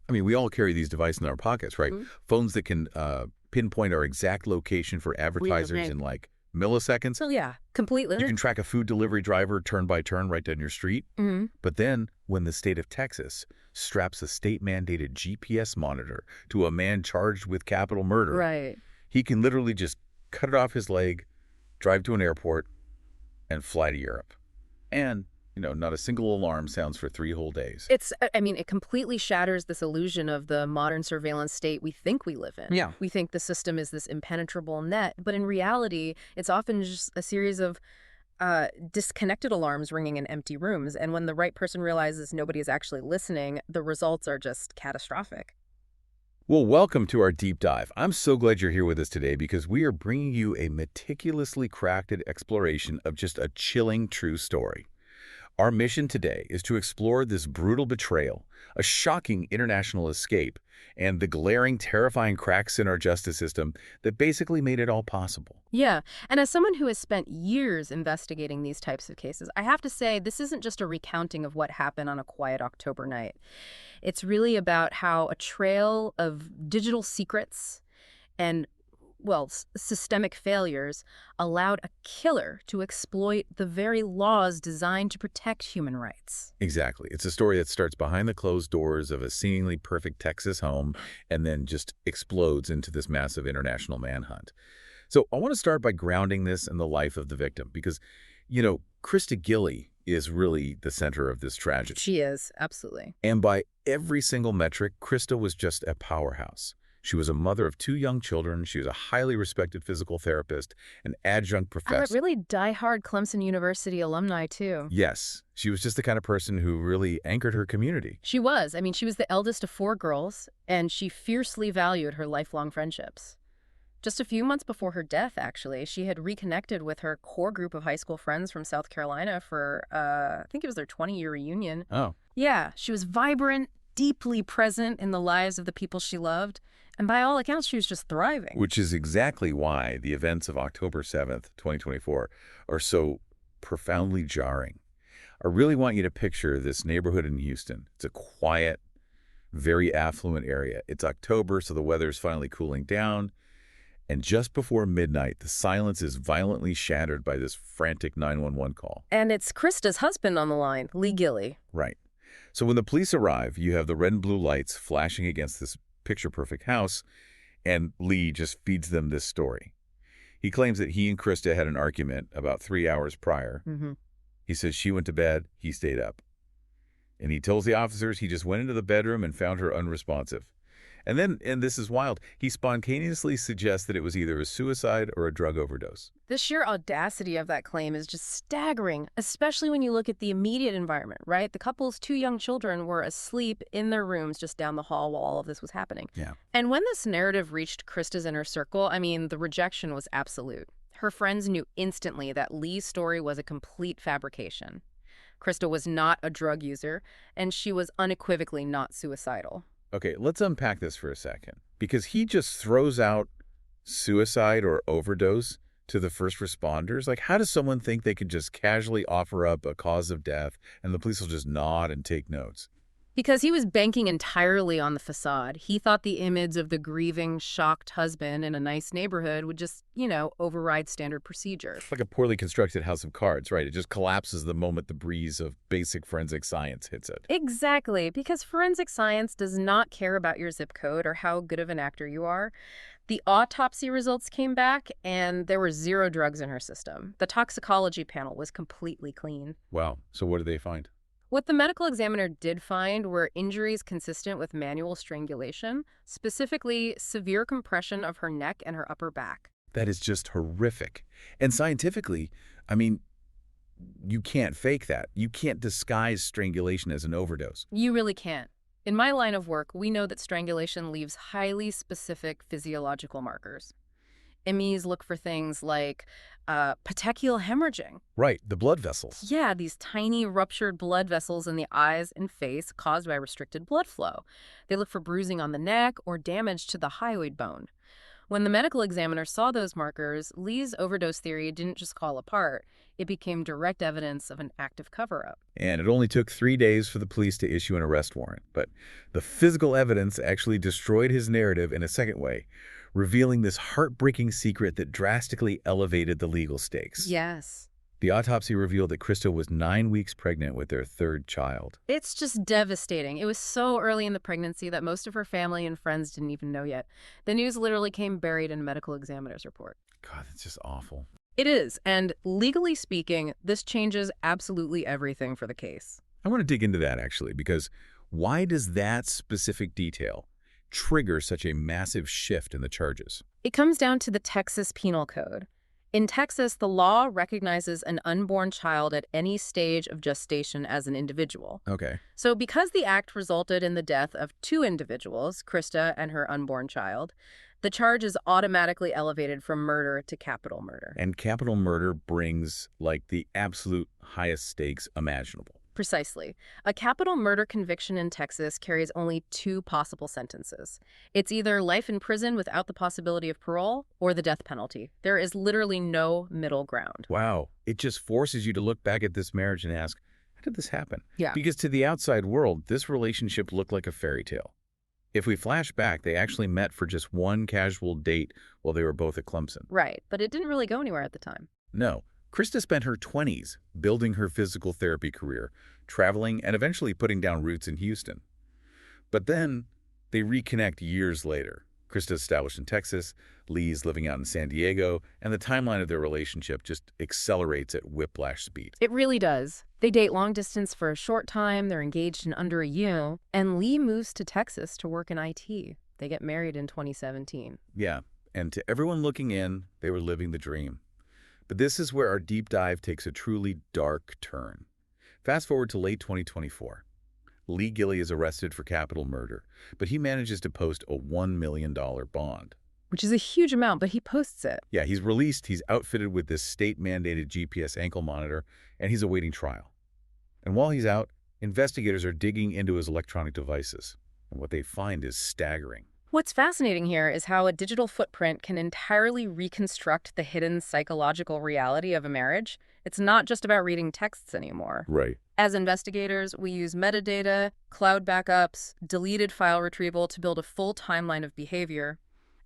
I mean, we all carry these devices in our pockets, right? Mm-hmm. Phones that can pinpoint our exact location for advertisers in like milliseconds. So yeah, completely. You can track a food delivery driver turn by turn right down your street. Mm-hmm. But then, when the state of Texas straps a state-mandated GPS monitor to a man charged with capital murder, Right. he can literally just cut it off his leg, drive to an airport, and fly to Europe. And, not a single alarm sounds for 3 whole days. It completely shatters this illusion of the modern surveillance state we think we live in. Yeah. We think the system is this impenetrable net, but in reality, it's often just a series of disconnected alarms ringing in empty rooms. And when the right person realizes nobody is actually listening, the results are just catastrophic. Well, welcome to our deep dive. I'm so glad you're here with us today because we are bringing you a meticulously crafted exploration of just a chilling true story. Our mission today is to explore this brutal betrayal, a shocking international escape, and the glaring, terrifying cracks in our justice system that basically made it all possible. Yeah, and as someone who has spent years investigating these types of cases, I have to say this isn't just a recounting of what happened on a quiet October night. It's really about how a trail of digital secrets and systemic failures allowed a killer to exploit the very laws designed to protect human rights. Exactly. It's a story that starts behind the closed doors of a seemingly perfect Texas home and then just explodes into this massive international manhunt. So I want to start by grounding this in the life of the victim because, Krista Gilley is really the center of this tragedy. She is, absolutely. And by every single metric, Krista was just a powerhouse. She was a mother of 2 young children. She was a highly respected physical therapist, an adjunct professor. Really diehard Clemson University alumni, too. Yes, she was just the kind of person who really anchored her community. She was. She was the eldest of 4 girls, and she fiercely valued her lifelong friendships. Just a few months before her death, actually, she had reconnected with her core group of high school friends from South Carolina for, I think it was their 20-year reunion. Oh. Yeah, she was vibrant, deeply present in the lives of the people she loved. And by all accounts, she was just thriving. Which is exactly why the events of October 7th, 2024 are so profoundly jarring. I really want you to picture this neighborhood in Houston. It's a quiet, very affluent area. It's October, so the weather's finally cooling down. And just before midnight, the silence is violently shattered by this frantic 911 call. And it's Krista's husband on the line, Lee Gilley. Right. So when the police arrive, you have the red and blue lights flashing against this picture-perfect house, and Lee just feeds them this story. He claims that he and Krista had an argument about 3 hours prior. Mm-hmm. He says she went to bed, he stayed up. And he tells the officers he just went into the bedroom and found her unresponsive. And then, and this is wild, he spontaneously suggests that it was either a suicide or a drug overdose. The sheer audacity of that claim is just staggering, especially when you look at the immediate environment, right? The couple's 2 young children were asleep in their rooms just down the hall while all of this was happening. Yeah. And when this narrative reached Krista's inner circle, the rejection was absolute. Her friends knew instantly that Lee's story was a complete fabrication. Krista was not a drug user, and she was unequivocally not suicidal. Okay, let's unpack this for a second, because he just throws out suicide or overdose to the first responders. Like, how does someone think they could just casually offer up a cause of death and the police will just nod and take notes? Because he was banking entirely on the facade. He thought the image of the grieving, shocked husband in a nice neighborhood would just, override standard procedure. It's like a poorly constructed house of cards, right? It just collapses the moment the breeze of basic forensic science hits it. Exactly, because forensic science does not care about your zip code or how good of an actor you are. The autopsy results came back, and there were 0 drugs in her system. The toxicology panel was completely clean. Wow. So what did they find? What the medical examiner did find were injuries consistent with manual strangulation, specifically severe compression of her neck and her upper back. That is just horrific. And scientifically, you can't fake that. You can't disguise strangulation as an overdose. You really can't. In my line of work, we know that strangulation leaves highly specific physiological markers. MEs look for things like petechial hemorrhaging. Right, the blood vessels. Yeah, these tiny ruptured blood vessels in the eyes and face caused by restricted blood flow. They look for bruising on the neck or damage to the hyoid bone. When the medical examiner saw those markers, Lee's overdose theory didn't just fall apart. It became direct evidence of an active cover-up. And it only took 3 days for the police to issue an arrest warrant. But the physical evidence actually destroyed his narrative in a second way, revealing this heartbreaking secret that drastically elevated the legal stakes. Yes. The autopsy revealed that Krista was 9 weeks pregnant with their third child. It's just devastating. It was so early in the pregnancy that most of her family and friends didn't even know yet. The news literally came buried in a medical examiner's report. God, that's just awful. It is, and legally speaking, this changes absolutely everything for the case. I want to dig into that, actually, because why does that specific detail trigger such a massive shift in the charges? It comes down to the Texas Penal Code. In Texas, the law recognizes an unborn child at any stage of gestation as an individual. Okay. So because the act resulted in the death of 2 individuals, Krista and her unborn child, the charge is automatically elevated from murder to capital murder. And capital murder brings, like, the absolute highest stakes imaginable. Precisely. A capital murder conviction in Texas carries only 2 possible sentences. It's either life in prison without the possibility of parole or the death penalty. There is literally no middle ground. Wow. It just forces you to look back at this marriage and ask, how did this happen? Yeah. Because to the outside world, this relationship looked like a fairy tale. If we flash back, they actually met for just one casual date while they were both at Clemson. Right, but it didn't really go anywhere at the time. No. Krista spent her 20s building her physical therapy career, traveling, and eventually putting down roots in Houston. But then they reconnect years later. Krista established in Texas, Lee's living out in San Diego, and the timeline of their relationship just accelerates at whiplash speed. It really does. They date long distance for a short time, they're engaged in under a year, and Lee moves to Texas to work in IT. They get married in 2017. Yeah, and to everyone looking in, they were living the dream. But this is where our deep dive takes a truly dark turn. Fast forward to late 2024. Lee Gilley is arrested for capital murder, but he manages to post a $1 million bond. Which is a huge amount, but he posts it. Yeah, he's released, he's outfitted with this state-mandated GPS ankle monitor, and he's awaiting trial. And while he's out, investigators are digging into his electronic devices, and what they find is staggering. What's fascinating here is how a digital footprint can entirely reconstruct the hidden psychological reality of a marriage. It's not just about reading texts anymore. Right. As investigators, we use metadata, cloud backups, deleted file retrieval to build a full timeline of behavior.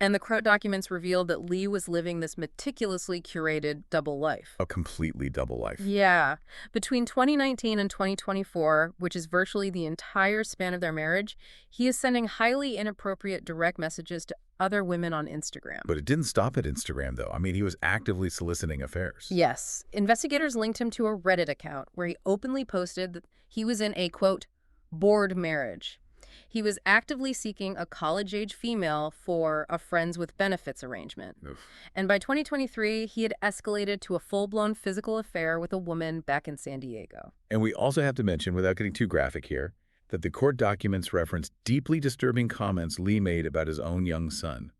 And the court documents revealed that Lee was living this meticulously curated double life. A completely double life. Yeah. Between 2019 and 2024, which is virtually the entire span of their marriage, he is sending highly inappropriate direct messages to other women on Instagram. But it didn't stop at Instagram, though. I mean, he was actively soliciting affairs. Yes. Investigators linked him to a Reddit account where he openly posted that he was in a, quote, bored marriage. He was actively seeking a college-age female for a friends with benefits arrangement. Oof. And by 2023, he had escalated to a full-blown physical affair with a woman back in San Diego. And we also have to mention, without getting too graphic here, that the court documents reference deeply disturbing comments Lee made about his own young son.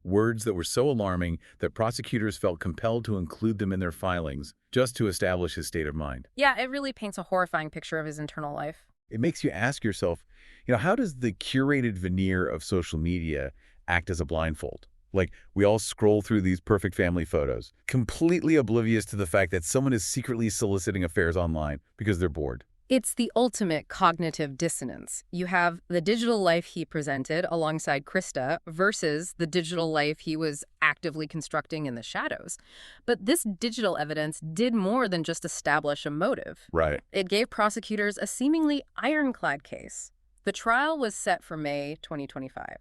Words that were so alarming that prosecutors felt compelled to include them in their filings just to establish his state of mind. Yeah, it really paints a horrifying picture of his internal life. It makes you ask yourself, how does the curated veneer of social media act as a blindfold? Like, we all scroll through these perfect family photos, completely oblivious to the fact that someone is secretly soliciting affairs online because they're bored. It's the ultimate cognitive dissonance. You have the digital life he presented alongside Krista versus the digital life he was actively constructing in the shadows. But this digital evidence did more than just establish a motive. Right. It gave prosecutors a seemingly ironclad case. The trial was set for May 2025.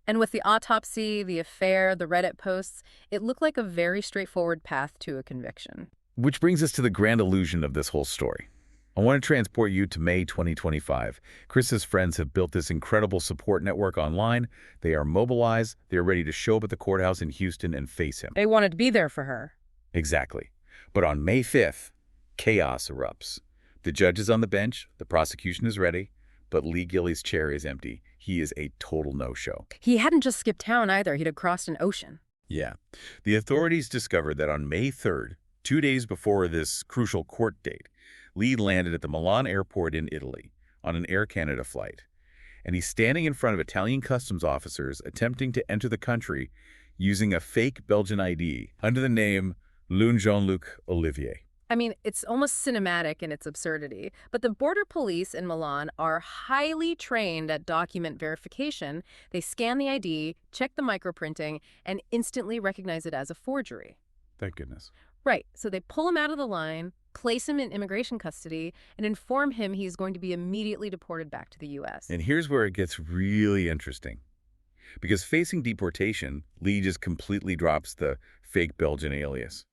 And with the autopsy, the affair, the Reddit posts, it looked like a very straightforward path to a conviction. Which brings us to the grand illusion of this whole story. I want to transport you to May 2025. Krista's friends have built this incredible support network online. They are mobilized. They are ready to show up at the courthouse in Houston and face him. They wanted to be there for her. Exactly. But on May 5th, chaos erupts. The judge is on the bench. The prosecution is ready. But Lee Gilley's chair is empty. He is a total no-show. He hadn't just skipped town either. He'd have crossed an ocean. Yeah. The authorities discovered that on May 3rd, 2 days before this crucial court date, Lee landed at the Milan airport in Italy on an Air Canada flight. And he's standing in front of Italian customs officers attempting to enter the country, using a fake Belgian ID under the name Jean-Luc Olivier. I mean, it's almost cinematic in its absurdity, but the border police in Milan are highly trained at document verification. They scan the ID, check the microprinting, and instantly recognize it as a forgery. Thank goodness. Right, so they pull him out of the line, place him in immigration custody, and inform him he's going to be immediately deported back to the U.S. And here's where it gets really interesting. Because facing deportation, Lee just completely drops the fake Belgian alias.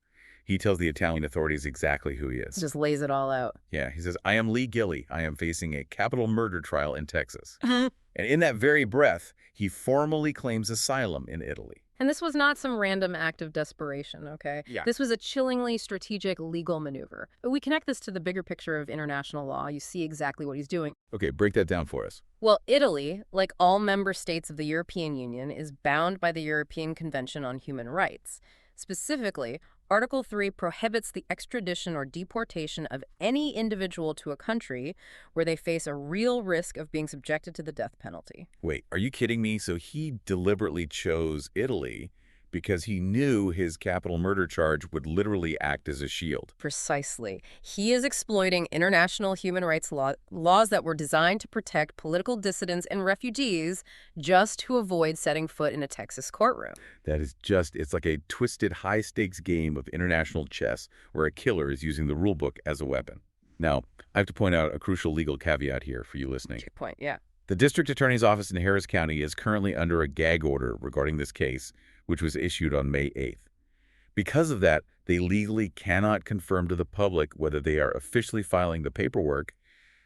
He tells the Italian authorities exactly who he is. Just lays it all out. Yeah, he says, I am Lee Gilley. I am facing a capital murder trial in Texas. And in that very breath, he formally claims asylum in Italy. And this was not some random act of desperation, okay? Yeah. This was a chillingly strategic legal maneuver. But we connect this to the bigger picture of international law. You see exactly what he's doing. Okay, break that down for us. Well, Italy, like all member states of the European Union, is bound by the European Convention on Human Rights. Specifically, Article 3 prohibits the extradition or deportation of any individual to a country where they face a real risk of being subjected to the death penalty. Wait, are you kidding me? So he deliberately chose Italy because he knew his capital murder charge would literally act as a shield. Precisely. He is exploiting international human rights laws that were designed to protect political dissidents and refugees just to avoid setting foot in a Texas courtroom. That is just, it's like a twisted high-stakes game of international chess where a killer is using the rulebook as a weapon. Now, I have to point out a crucial legal caveat here for you listening. Good point, yeah. The district attorney's office in Harris County is currently under a gag order regarding this case, which was issued on May 8th. Because of that, they legally cannot confirm to the public whether they are officially filing the paperwork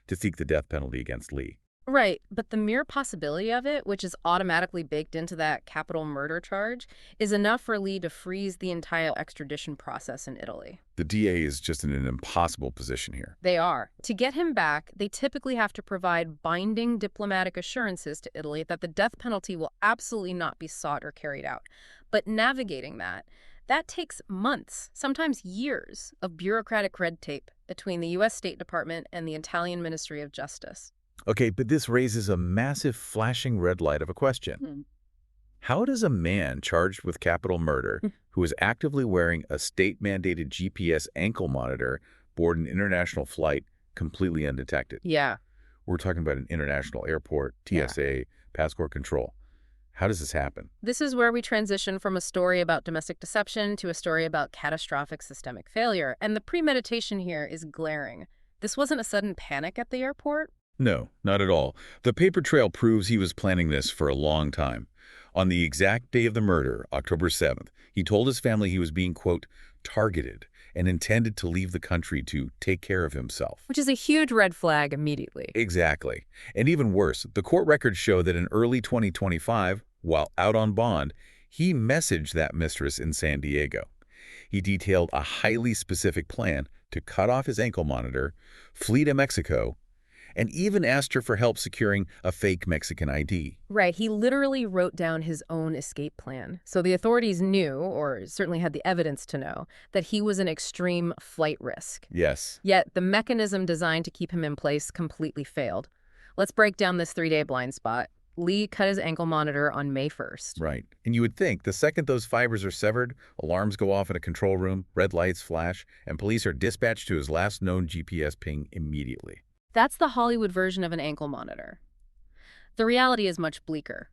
to seek the death penalty against Lee. Right, but the mere possibility of it, which is automatically baked into that capital murder charge, is enough for Lee to freeze the entire extradition process in Italy. The DA is just in an impossible position here. They are. To get him back, they typically have to provide binding diplomatic assurances to Italy that the death penalty will absolutely not be sought or carried out. But navigating that takes months, sometimes years, of bureaucratic red tape between the U.S. State Department and the Italian Ministry of Justice. Okay, but this raises a massive flashing red light of a question. How does a man charged with capital murder who is actively wearing a state-mandated GPS ankle monitor board an international flight completely undetected? Yeah. We're talking about an international airport, TSA, passport control. How does this happen? This is where we transition from a story about domestic deception to a story about catastrophic systemic failure. And the premeditation here is glaring. This wasn't a sudden panic at the airport. No, not at all. The paper trail proves he was planning this for a long time. On the exact day of the murder, October 7th, he told his family he was being, quote, targeted and intended to leave the country to take care of himself. Which is a huge red flag immediately. Exactly. And even worse, the court records show that in early 2025, while out on bond, he messaged that mistress in San Diego. He detailed a highly specific plan to cut off his ankle monitor, flee to Mexico, and even asked her for help securing a fake Mexican ID. Right, he literally wrote down his own escape plan. So the authorities knew, or certainly had the evidence to know, that he was an extreme flight risk. Yes. Yet the mechanism designed to keep him in place completely failed. Let's break down this 3-day blind spot. Lee cut his ankle monitor on May 1st. Right. And you would think the second those fibers are severed, alarms go off in a control room, red lights flash, and police are dispatched to his last known GPS ping immediately. That's the Hollywood version of an ankle monitor. The reality is much bleaker.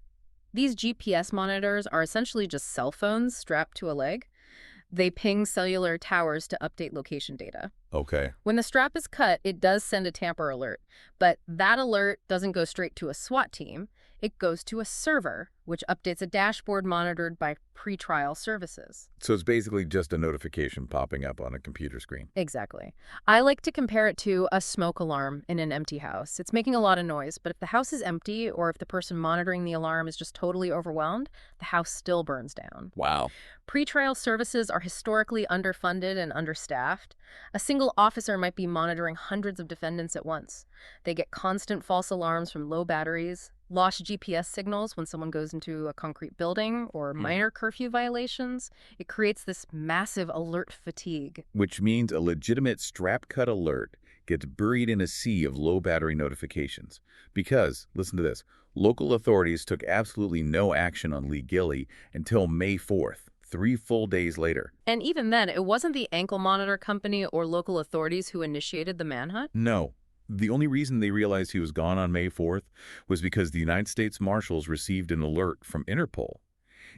These GPS monitors are essentially just cell phones strapped to a leg. They ping cellular towers to update location data. Okay. When the strap is cut, it does send a tamper alert, but that alert doesn't go straight to a SWAT team. It goes to a server, which updates a dashboard monitored by pretrial services. So it's basically just a notification popping up on a computer screen. Exactly. I like to compare it to a smoke alarm in an empty house. It's making a lot of noise, but if the house is empty or if the person monitoring the alarm is just totally overwhelmed, the house still burns down. Wow. Pretrial services are historically underfunded and understaffed. A single officer might be monitoring hundreds of defendants at once. They get constant false alarms from low batteries, lost GPS signals when someone goes into a concrete building, or minor curfew violations. It creates this massive alert fatigue. Which means a legitimate strap cut alert gets buried in a sea of low battery notifications. Because, listen to this, Local authorities took absolutely no action on Lee Gilley until May 4th, 3 full days later. And even then, it wasn't the ankle monitor company or local authorities who initiated the manhunt? No. The only reason they realized he was gone on May 4th was because the United States Marshals received an alert from Interpol.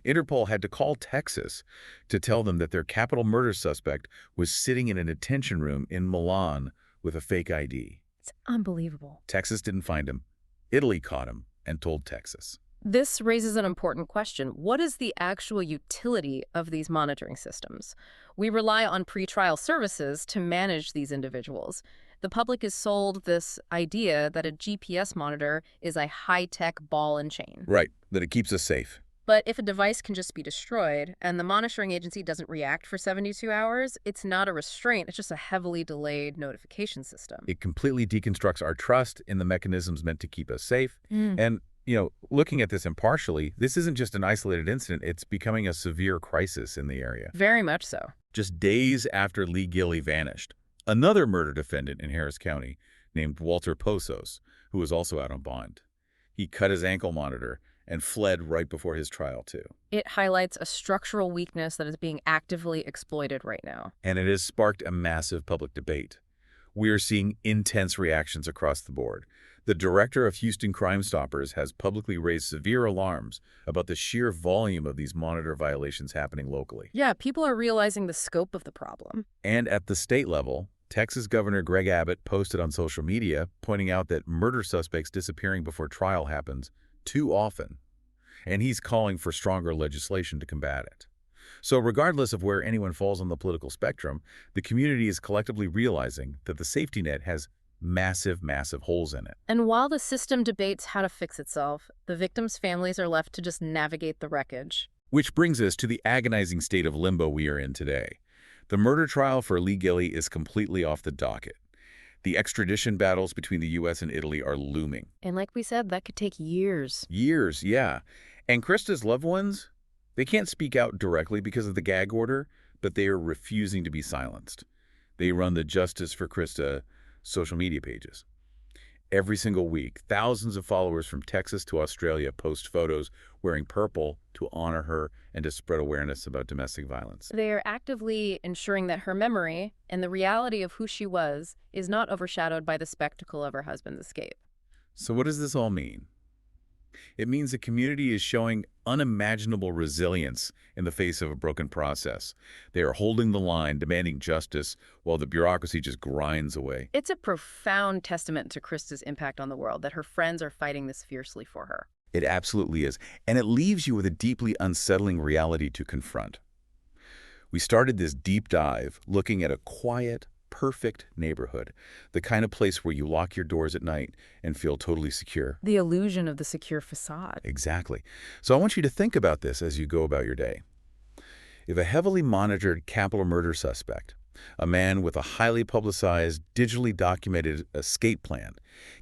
Interpol had to call Texas to tell them that their capital murder suspect was sitting in a detention room in Milan with a fake ID. It's unbelievable. Texas didn't find him. Italy caught him and told Texas. This raises an important question. What is the actual utility of these monitoring systems? We rely on pretrial services to manage these individuals. The public is sold this idea that a GPS monitor is a high-tech ball and chain. Right, that it keeps us safe. But if a device can just be destroyed and the monitoring agency doesn't react for 72 hours, it's not a restraint, it's just a heavily delayed notification system. It completely deconstructs our trust in the mechanisms meant to keep us safe. And, looking at this impartially, this isn't just an isolated incident, it's becoming a severe crisis in the area. Very much so. Just days after Lee Gilley vanished, another murder defendant in Harris County named Walter Posos, who was also out on bond. He cut his ankle monitor and fled right before his trial, too. It highlights a structural weakness that is being actively exploited right now. And it has sparked a massive public debate. We are seeing intense reactions across the board. The director of Houston Crime Stoppers has publicly raised severe alarms about the sheer volume of these monitor violations happening locally. Yeah, people are realizing the scope of the problem. And at the state level, Texas Governor Greg Abbott posted on social media pointing out that murder suspects disappearing before trial happens too often, and he's calling for stronger legislation to combat it. So regardless of where anyone falls on the political spectrum, the community is collectively realizing that the safety net has massive, massive holes in it. And while the system debates how to fix itself, the victims' families are left to just navigate the wreckage. Which brings us to the agonizing state of limbo we are in today. The murder trial for Lee Gilley is completely off the docket. The extradition battles between the U.S. and Italy are looming. And like we said, that could take years. Years, yeah. And Krista's loved ones, they can't speak out directly because of the gag order, but they are refusing to be silenced. They run the Justice for Krista social media pages. Every single week, thousands of followers from Texas to Australia post photos wearing purple to honor her and to spread awareness about domestic violence. They are actively ensuring that her memory and the reality of who she was is not overshadowed by the spectacle of her husband's escape. So what does this all mean? It means the community is showing unimaginable resilience in the face of a broken process. They are holding the line, demanding justice, while the bureaucracy just grinds away. It's a profound testament to Krista's impact on the world that her friends are fighting this fiercely for her. It absolutely is. And it leaves you with a deeply unsettling reality to confront. We started this deep dive looking at a quiet, perfect neighborhood, the kind of place where you lock your doors at night and feel totally secure. The illusion of the secure facade. Exactly. So I want you to think about this as you go about your day. If a heavily monitored capital murder suspect, a man with a highly publicized, digitally documented escape plan,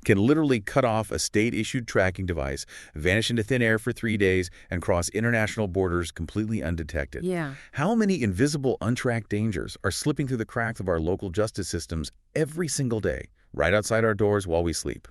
can literally cut off a state-issued tracking device, vanish into thin air for 3 days, and cross international borders completely undetected. Yeah. How many invisible, untracked dangers are slipping through the cracks of our local justice systems every single day, right outside our doors while we sleep?